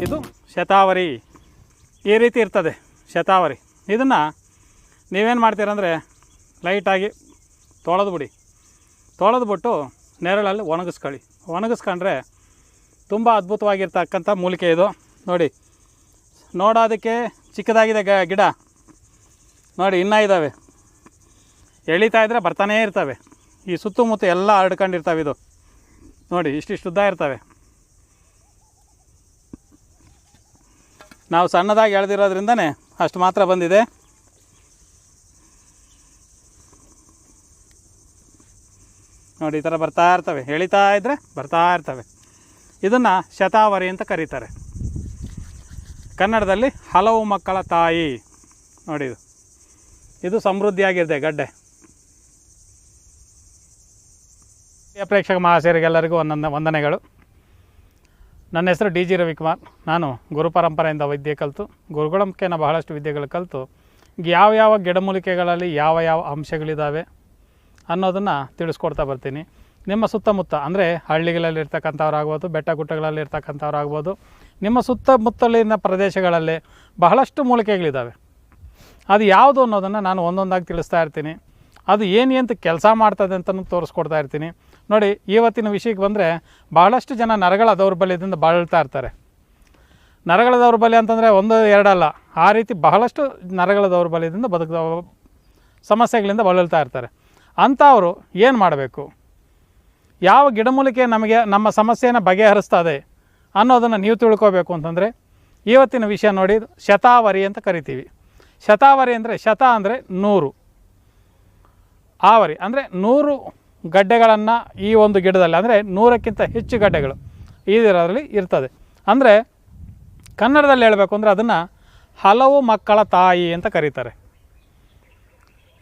ಇದು ಶತಾವರಿ. ಈ ರೀತಿ ಇರ್ತದೆ ಶತಾವರಿ. ಇದನ್ನು ನೀವೇನು ಮಾಡ್ತೀರಂದರೆ ಲೈಟಾಗಿ ತೊಳೆದ್ಬಿಡಿ. ತೊಳೆದ್ಬಿಟ್ಟು ನೆರಳಲ್ಲಿ ಒಣಗಿಸ್ಕೊಳ್ಳಿ. ಒಣಗಿಸ್ಕೊಂಡ್ರೆ ತುಂಬ ಅದ್ಭುತವಾಗಿರ್ತಕ್ಕಂಥ ಮೂಲಿಕೆ ಇದು. ನೋಡಿ, ನೋಡೋದಕ್ಕೆ ಚಿಕ್ಕದಾಗಿದೆ ಗಿಡ. ನೋಡಿ, ಇನ್ನೂ ಇದ್ದಾವೆ, ಎಳಿತಾ ಇದ್ದರೆ ಬರ್ತಾನೇ ಇರ್ತವೆ. ಈ ಸುತ್ತಮುತ್ತ ಎಲ್ಲ ಹರಡ್ಕೊಂಡಿರ್ತವೆ. ಇದು ನೋಡಿ, ಇಷ್ಟಿಷ್ಟು ಉದ್ದ ಇರ್ತವೆ. ನಾವು ಸಣ್ಣದಾಗಿ ಎಳೆದಿರೋದ್ರಿಂದನೇ ಅಷ್ಟು ಮಾತ್ರ ಬಂದಿದೆ. ನೋಡಿ, ಈ ಥರ ಬರ್ತಾ ಇರ್ತವೆ, ಎಳಿತಾ ಇದ್ದರೆ ಬರ್ತಾ ಇರ್ತವೆ. ಇದನ್ನು ಶತಾವರಿ ಅಂತ ಕರೀತಾರೆ. ಕನ್ನಡದಲ್ಲಿ ಹಲವು ಮಕ್ಕಳ ತಾಯಿ. ನೋಡಿ, ಇದು ಸಮೃದ್ಧಿಯಾಗಿದೆ ಗಡ್ಡೆ. ಪ್ರೇಕ್ಷಕ ಮಹಾಶಯರಿಗೆಲ್ಲರಿಗೂ ವಂದನೆಗಳು. ನನ್ನ ಹೆಸರು ಡಿ ಜಿ ರವಿಕುಮಾರ್. ನಾನು ಗುರು ಪರಂಪರೆಯಿಂದ ವಿದ್ಯೆ ಕಲಿತು, ಗುರುಗಳ ಮುಖೇನ ಬಹಳಷ್ಟು ವಿದ್ಯೆಗಳು ಕಲಿತು ಯಾವ ಗಿಡಮೂಲಿಕೆಗಳಲ್ಲಿ ಯಾವ ಅಂಶಗಳಿದ್ದಾವೆ ಅನ್ನೋದನ್ನು ತಿಳಿಸ್ಕೊಡ್ತಾ ಬರ್ತೀನಿ. ನಿಮ್ಮ ಸುತ್ತಮುತ್ತ ಅಂದರೆ ಹಳ್ಳಿಗಳಲ್ಲಿ ಇರ್ತಕ್ಕಂಥವ್ರಾಗ್ಬೋದು, ಬೆಟ್ಟ ಗುಡ್ಡಗಳಲ್ಲಿ ಇರ್ತಕ್ಕಂಥವ್ರಾಗ್ಬೋದು, ನಿಮ್ಮ ಸುತ್ತಮುತ್ತಲಿನ ಪ್ರದೇಶಗಳಲ್ಲಿ ಬಹಳಷ್ಟು ಮೂಲಿಕೆಗಳಿದ್ದಾವೆ. ಅದು ಯಾವುದು ಅನ್ನೋದನ್ನು ನಾನು ಒಂದೊಂದಾಗಿ ತಿಳಿಸ್ತಾ ಇರ್ತೀನಿ. ಅದು ಏನು ಕೆಲಸ ಮಾಡ್ತದೆ ಅಂತಲೂ ತೋರಿಸ್ಕೊಡ್ತಾ ಇರ್ತೀನಿ. ನೋಡಿ, ಇವತ್ತಿನ ವಿಷಯಕ್ಕೆ ಬಂದರೆ ಬಹಳಷ್ಟು ಜನ ನರಗಳ ದೌರ್ಬಲ್ಯದಿಂದ ಬಳಲ್ತಾ ಇರ್ತಾರೆ. ನರಗಳ ದೌರ್ಬಲ್ಯ ಅಂತಂದರೆ ಒಂದು ಎರಡಲ್ಲ, ಆ ರೀತಿ ಬಹಳಷ್ಟು ನರಗಳ ದೌರ್ಬಲ್ಯದಿಂದ ಸಮಸ್ಯೆಗಳಿಂದ ಬಳಲ್ತಾ ಇರ್ತಾರೆ. ಅಂಥವರು ಏನು ಮಾಡಬೇಕು, ಯಾವ ಗಿಡಮೂಲಿಕೆ ನಮಗೆ ನಮ್ಮ ಸಮಸ್ಯೆಯನ್ನು ಬಗೆಹರಿಸ್ತದೆ ಅನ್ನೋದನ್ನು ನೀವು ತಿಳ್ಕೋಬೇಕು ಅಂತಂದರೆ ಇವತ್ತಿನ ವಿಷಯ ನೋಡಿ, ಶತಾವರಿ ಅಂತ ಕರಿತೀವಿ. ಶತಾವರಿ ಅಂದರೆ ಶತ ಅಂದರೆ 100, ಆವರಿ ಅಂದರೆ 100 ಗಡ್ಡೆಗಳನ್ನು ಈ ಒಂದು ಗಿಡದಲ್ಲಿ, ಅಂದರೆ 100ಕ್ಕಿಂತ ಹೆಚ್ಚು ಗಡ್ಡೆಗಳು ಇದರಲ್ಲಿ ಇರ್ತದೆ. ಅಂದರೆ ಕನ್ನಡದಲ್ಲಿ ಹೇಳಬೇಕು ಅಂದರೆ ಅದನ್ನು ಹಲವು ಮಕ್ಕಳ ತಾಯಿ ಅಂತ ಕರೀತಾರೆ.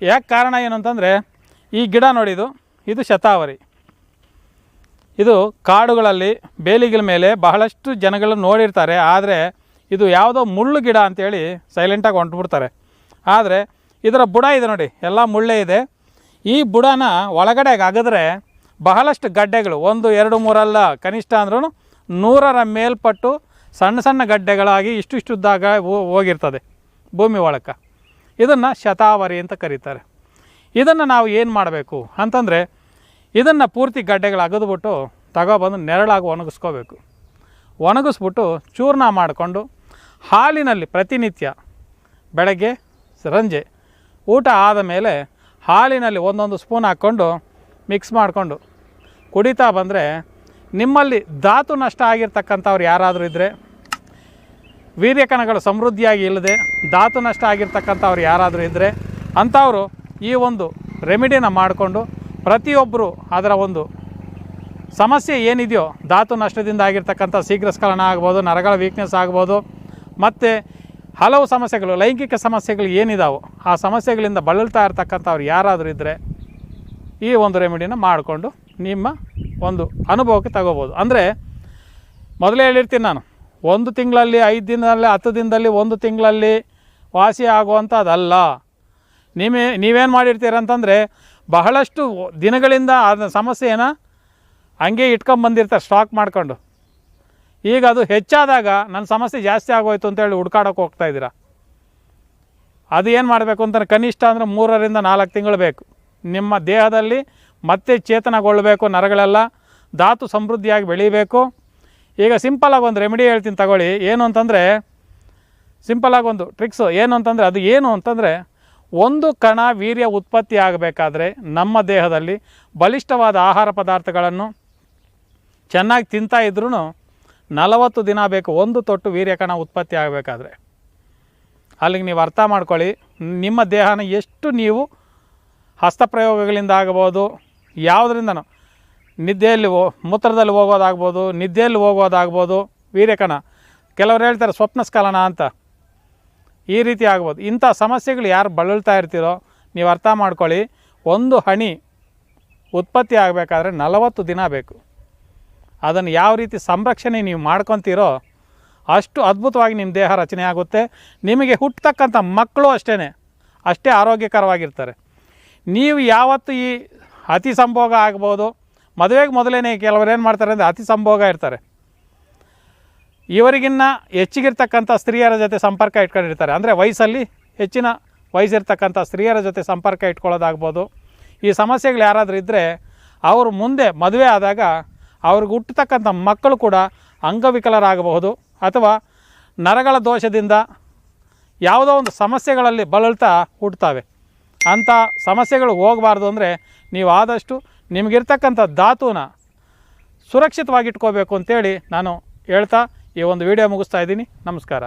ಯಾಕೆ ಕಾರಣ ಏನು ಅಂತಂದರೆ, ಈ ಗಿಡ ನೋಡಿದು, ಇದು ಶತಾವರಿ. ಇದು ಕಾಡುಗಳಲ್ಲಿ ಬೇಲಿಗಳ ಮೇಲೆ ಬಹಳಷ್ಟು ಜನಗಳು ನೋಡಿರ್ತಾರೆ. ಆದರೆ ಇದು ಯಾವುದೋ ಮುಳ್ಳು ಗಿಡ ಅಂಥೇಳಿ ಸೈಲೆಂಟಾಗಿ ಹೊಂಟ್ಬಿಡ್ತಾರೆ. ಆದರೆ ಇದರ ಬುಡ ಇದೆ ನೋಡಿ, ಎಲ್ಲ ಮುಳ್ಳೇ ಇದೆ. ಈ ಬುಡನ ಒಳಗಡೆ ಅಗದ್ರೆ ಬಹಳಷ್ಟು ಗಡ್ಡೆಗಳು, 1, 2, 3 ಅಲ್ಲ, ಕನಿಷ್ಠ ಅಂದ್ರೂ 100ರ ಮೇಲ್ಪಟ್ಟು ಸಣ್ಣ ಸಣ್ಣ ಗಡ್ಡೆಗಳಾಗಿ ಇಷ್ಟುದ್ದಾಗ ಹೋಗಿರ್ತದೆ ಭೂಮಿ ಒಳಕ್ಕೆ. ಇದನ್ನು ಶತಾವರಿ ಅಂತ ಕರೀತಾರೆ. ಇದನ್ನು ನಾವು ಏನು ಮಾಡಬೇಕು ಅಂತಂದರೆ, ಇದನ್ನು ಪೂರ್ತಿ ಗಡ್ಡೆಗಳು ಅಗದ್ಬಿಟ್ಟು ತಗೊಬಂದು ನೆರಳಾಗಿ ಒಣಗಿಸ್ಕೋಬೇಕು. ಒಣಗಿಸ್ಬಿಟ್ಟು ಚೂರ್ಣ ಮಾಡಿಕೊಂಡು ಹಾಲಿನಲ್ಲಿ ಪ್ರತಿನಿತ್ಯ ಬೆಳಗ್ಗೆ ಸಂಜೆ ಊಟ ಆದ ಮೇಲೆ ಹಾಲಿನಲ್ಲಿ 1 ಸ್ಪೂನ್ ಹಾಕ್ಕೊಂಡು ಮಿಕ್ಸ್ ಮಾಡಿಕೊಂಡು ಕುಡಿತಾ ಬಂದರೆ, ನಿಮ್ಮಲ್ಲಿ ಧಾತು ನಷ್ಟ ಆಗಿರ್ತಕ್ಕಂಥವ್ರು ಯಾರಾದರೂ ಇದ್ದರೆ, ವೀರ್ಯಕಣಗಳು ಸಮೃದ್ಧಿಯಾಗಿ ಇಲ್ಲದೆ ಧಾತು ನಷ್ಟ ಆಗಿರ್ತಕ್ಕಂಥವ್ರು ಯಾರಾದರೂ ಇದ್ದರೆ, ಅಂಥವರು ಈ ಒಂದು ರೆಮಿಡಿನ ಮಾಡಿಕೊಂಡು ಪ್ರತಿಯೊಬ್ಬರು ಅದರ ಒಂದು ಸಮಸ್ಯೆ ಏನಿದೆಯೋ, ಧಾತು ನಷ್ಟದಿಂದ ಆಗಿರ್ತಕ್ಕಂಥ ಶೀಘ್ರ ಸ್ಖಲನ ಆಗ್ಬೋದು, ನರಗಳ ವೀಕ್ನೆಸ್ ಆಗ್ಬೋದು, ಮತ್ತು ಹಲವು ಸಮಸ್ಯೆಗಳು, ಲೈಂಗಿಕ ಸಮಸ್ಯೆಗಳು ಏನಿದಾವೋ ಆ ಸಮಸ್ಯೆಗಳಿಂದ ಬಳಲ್ತಾ ಇರ್ತಕ್ಕಂಥವ್ರು ಯಾರಾದರೂ ಇದ್ದರೆ ಈ ಒಂದು ರೆಮಿಡಿನ ಮಾಡಿಕೊಂಡು ನಿಮ್ಮ ಒಂದು ಅನುಭವಕ್ಕೆ ತಗೋಬೋದು. ಅಂದರೆ ಮೊದಲೇ ಹೇಳಿರ್ತೀನಿ ನಾನು, 1 ತಿಂಗಳಲ್ಲಿ, 5 ದಿನದಲ್ಲಿ, 10 ದಿನದಲ್ಲಿ, 1 ತಿಂಗಳಲ್ಲಿ ವಾಸಿ ಆಗುವಂಥದ್ದಲ್ಲ. ನೀವೇನು ಮಾಡಿರ್ತೀರ ಅಂತಂದರೆ, ಬಹಳಷ್ಟು ದಿನಗಳಿಂದ ಆ ಸಮಸ್ಯೆಯನ್ನು ಹಂಗೆ ಇಟ್ಕೊಂಬಂದಿರ್ತಾರೆ ಸ್ಟಾಕ್ ಮಾಡ್ಕೊಂಡು. ಈಗ ಅದು ಹೆಚ್ಚಾದಾಗ ನನ್ನ ಸಮಸ್ಯೆ ಜಾಸ್ತಿ ಆಗೋಯ್ತು ಅಂತೇಳಿ ಹುಡ್ಕಾಡೋಕೆ ಹೋಗ್ತಾಯಿದ್ದೀರ. ಅದು ಏನು ಮಾಡಬೇಕು ಅಂತಾರೆ, ಕನಿಷ್ಠ ಅಂದರೆ 3ರಿಂದ 4 ತಿಂಗಳು ಬೇಕು. ನಿಮ್ಮ ದೇಹದಲ್ಲಿ ಮತ್ತೆ ಚೇತನಗೊಳ್ಳಬೇಕು, ನರಗಳೆಲ್ಲ ಧಾತು ಸಮೃದ್ಧಿಯಾಗಿ ಬೆಳೀಬೇಕು. ಈಗ ಸಿಂಪಲಾಗಿ ಒಂದು ರೆಮಿಡಿ ಹೇಳ್ತೀನಿ ತಗೊಳ್ಳಿ. ಏನು ಅಂತಂದರೆ, ಸಿಂಪಲಾಗಿ ಒಂದು ಟ್ರಿಕ್ಸು ಏನು ಅಂತಂದರೆ, ಅದು ಏನು ಅಂತಂದರೆ, 1 ಕಣ ವೀರ್ಯ ಉತ್ಪತ್ತಿ ಆಗಬೇಕಾದ್ರೆ ನಮ್ಮ ದೇಹದಲ್ಲಿ ಬಲಿಷ್ಠವಾದ ಆಹಾರ ಪದಾರ್ಥಗಳನ್ನು ಚೆನ್ನಾಗಿ ತಿಂತಾ ಇದ್ರೂ 40 ದಿನ ಬೇಕು 1 ತೊಟ್ಟು ವೀರ್ಯಕಣ ಉತ್ಪತ್ತಿ ಆಗಬೇಕಾದ್ರೆ. ಅಲ್ಲಿಗೆ ನೀವು ಅರ್ಥ ಮಾಡ್ಕೊಳ್ಳಿ, ನಿಮ್ಮ ದೇಹನ ಎಷ್ಟು ನೀವು ಹಸ್ತಪ್ರಯೋಗಗಳಿಂದ ಆಗ್ಬೋದು, ಯಾವುದರಿಂದನೂ ನಿದ್ದೆಯಲ್ಲಿ ಮೂತ್ರದಲ್ಲಿ ಹೋಗೋದಾಗ್ಬೋದು, ನಿದ್ದೆಯಲ್ಲಿ ಹೋಗೋದಾಗ್ಬೋದು, ವೀರ್ಯಕಣ, ಕೆಲವರು ಹೇಳ್ತಾರೆ ಸ್ವಪ್ನ ಸ್ಖಲನ ಅಂತ, ಈ ರೀತಿ ಆಗ್ಬೋದು. ಇಂಥ ಸಮಸ್ಯೆಗಳು ಯಾರು ಬಳಲ್ತಾ ಇರ್ತೀರೋ ನೀವು ಅರ್ಥ ಮಾಡ್ಕೊಳ್ಳಿ, 1 ಹನಿ ಉತ್ಪತ್ತಿ ಆಗಬೇಕಾದ್ರೆ 40 ದಿನ ಬೇಕು. ಅದನ್ನು ಯಾವ ರೀತಿ ಸಂರಕ್ಷಣೆ ನೀವು ಮಾಡ್ಕೊತೀರೋ ಅಷ್ಟು ಅದ್ಭುತವಾಗಿ ನಿಮ್ಮ ದೇಹ ರಚನೆ ಆಗುತ್ತೆ. ನಿಮಗೆ ಹುಟ್ಟತಕ್ಕಂಥ ಮಕ್ಕಳು ಅಷ್ಟೇ ಆರೋಗ್ಯಕರವಾಗಿರ್ತಾರೆ. ನೀವು ಯಾವತ್ತು ಈ ಅತಿ ಸಂಭೋಗ ಆಗ್ಬೋದು, ಮದುವೆಗೆ ಮೊದಲೇ ಕೆಲವರು ಏನು ಮಾಡ್ತಾರೆ ಅಂದರೆ ಅತಿ ಸಂಭೋಗ ಇರ್ತಾರೆ. ಇವರಿಗಿನ್ನ ಹೆಚ್ಚಿಗಿರ್ತಕ್ಕಂಥ ಸ್ತ್ರೀಯರ ಜೊತೆ ಸಂಪರ್ಕ ಇಟ್ಕೊಂಡಿರ್ತಾರೆ. ಅಂದರೆ ವಯಸ್ಸಲ್ಲಿ ಹೆಚ್ಚಿನ ವಯಸ್ಸಿರ್ತಕ್ಕಂಥ ಸ್ತ್ರೀಯರ ಜೊತೆ ಸಂಪರ್ಕ ಇಟ್ಕೊಳ್ಳೋದಾಗ್ಬೋದು. ಈ ಸಮಸ್ಯೆಗಳು ಯಾರಾದರೂ ಇದ್ದರೆ ಅವರು ಮುಂದೆ ಮದುವೆ ಆದಾಗ ಅವ್ರಿಗೆ ಹುಟ್ಟತಕ್ಕಂಥ ಮಕ್ಕಳು ಕೂಡ ಅಂಗವಿಕಲರಾಗಬಹುದು ಅಥವಾ ನರಗಳ ದೋಷದಿಂದ ಯಾವುದೋ ಒಂದು ಸಮಸ್ಯೆಗಳಲ್ಲಿ ಬಳಲ್ತಾ ಹುಟ್ಟುತ್ತವೆ. ಅಂಥ ಸಮಸ್ಯೆಗಳು ಹೋಗಬಾರ್ದು ಅಂದರೆ ನೀವು ಆದಷ್ಟು ನಿಮಗಿರ್ತಕ್ಕಂಥ ಧಾತುನ ಸುರಕ್ಷಿತವಾಗಿಟ್ಕೋಬೇಕು ಅಂತೇಳಿ ನಾನು ಹೇಳ್ತಾ ಈ ಒಂದು ವಿಡಿಯೋ ಮುಗಿಸ್ತಾ ಇದ್ದೀನಿ. ನಮಸ್ಕಾರ.